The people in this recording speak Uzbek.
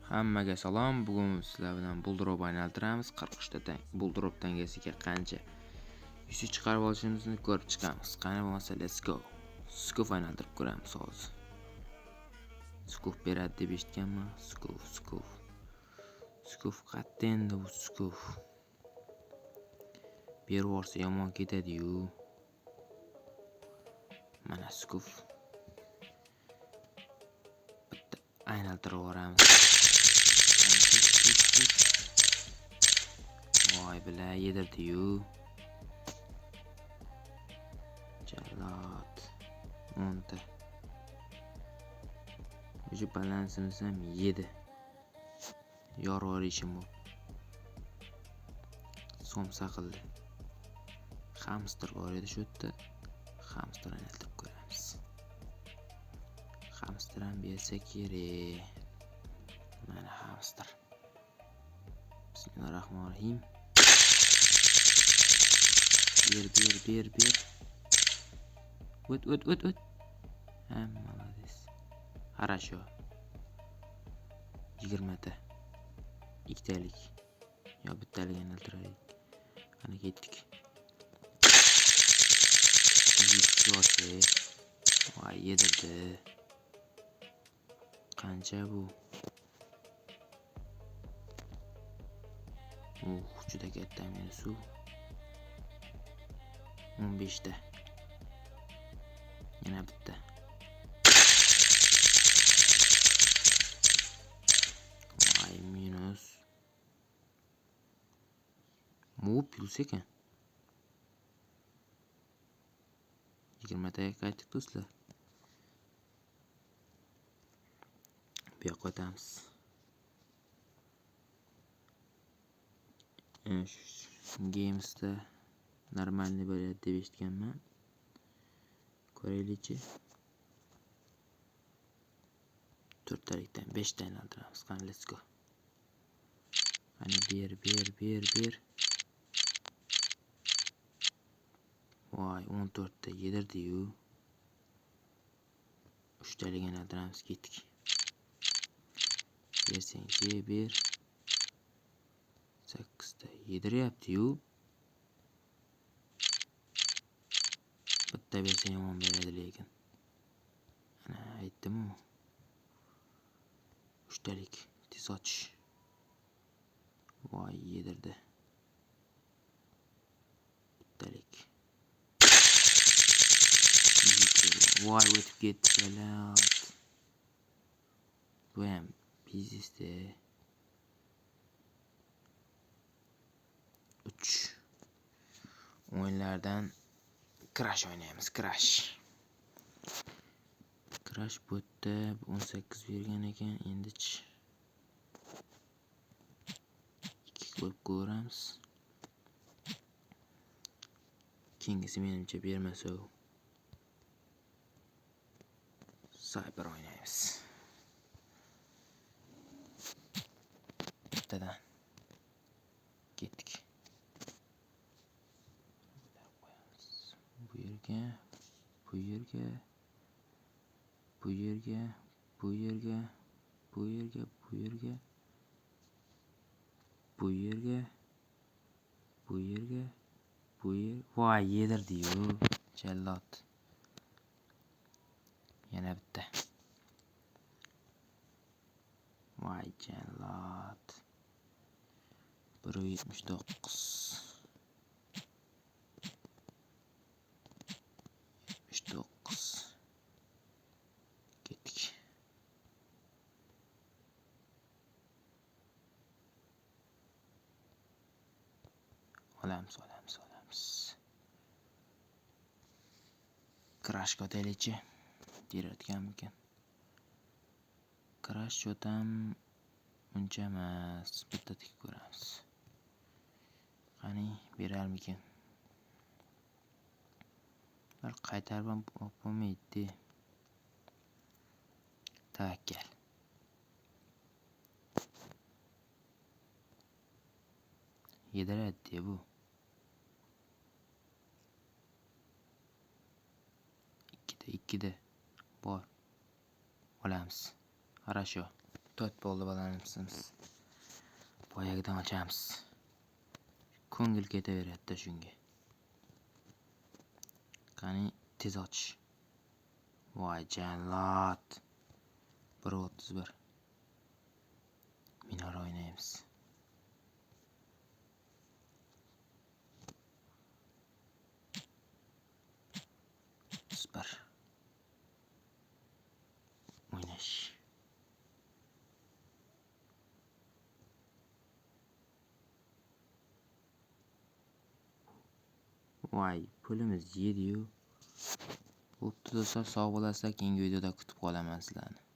Hammaga salom. Bugun sizlar bilan buldrop aylantiramiz. 43 ta buldrop tangasiga qancha yusi chiqarib olishimizni ko'rib chiqamiz. Qani bo'lmasa, let's go. Skuf aylantirib ko'ramiz hozir. Skuf beradi deb eshitganman. Skuf qatda endi bu skuf. Berib yuborsa yomon ketadi-yu. Mana skuf. Bitta aylantirib yuboramiz. Voy bilan yedirdi-yu. Jalot. 10 ta. O'sha balansimiz ham yedi. Yoror ishim bu. Somsa qildi. Hamster bor edi shu yerda. Hamster aylantirib ko'ramiz. Hamster ham bersa kerak. Mana hamster. Bismillahirrahmanirrahim. Ber. O't. Ha, молодец. Хорошо. 20 ta. Ikkitalik. Yo, bittalik aylantiraylik. Qani ketdik. Voy, yedirdi. Qancha bu? Juda katta mensu. 15 ta. Yana bitta. Voy, minus. Mu plus ekan. 20 taga qaytdik do'stlar. Bu yoqqa o'tamiz. Games'da normalniy bo'ladi deb eshitganman. Ko'raylikchi. 4 talikdan 5 ta aylantiramiz. Qani, let's go. Qani ber. Voy, 14 ta yedirdi-yu. 3 talik aylantiramiz, ketdik. Bersang-chi, ber. 8 ta yediryapti-yu. Bitta bersa yomon beradi lekin. Ana aytdim-ku. 3 talik tez ochish. Voy, yedirdi. Bittalik. Voy, o'tib ketdi salat. Bu ham biznesda. 3 o'yinlardan Crash o'ynaymiz. Crash bu yerda 18 bergan ekan. Endi-chi 2 qo'yib ko'ramiz. Keyingisi menimcha bermasa Cyber o'ynaymiz. Bittadan ketdik. Bu yerga. Voy, yedirdi-yu. Jalot. Yana bitta. Voy, jalot. 179. 79. Ketdik. Olamiz. Crash o'taylikchi. Deyotganmikan. Crash o'tam uncha emas. Bitta tik ko'ramiz. Qani, berarmikan? Bir qaytarib ham bo'lmaydi. Tavakkal. Yediradi bu. 2 da bor. Olamiz. Хорошо. 4 bo'ldi balanimiz. Boyagidan ochamiz. Ko'ngil ketaveradi shunga. Qani tez och. Voy jallod. 1.31. Minora o'ynaymiz. Super. O'ynash. Voy, pulimiz yedi-yu. Bo'pti do'stlar, sog' bo'lasizlar, keyingi videoda kutib qolaman sizlarni.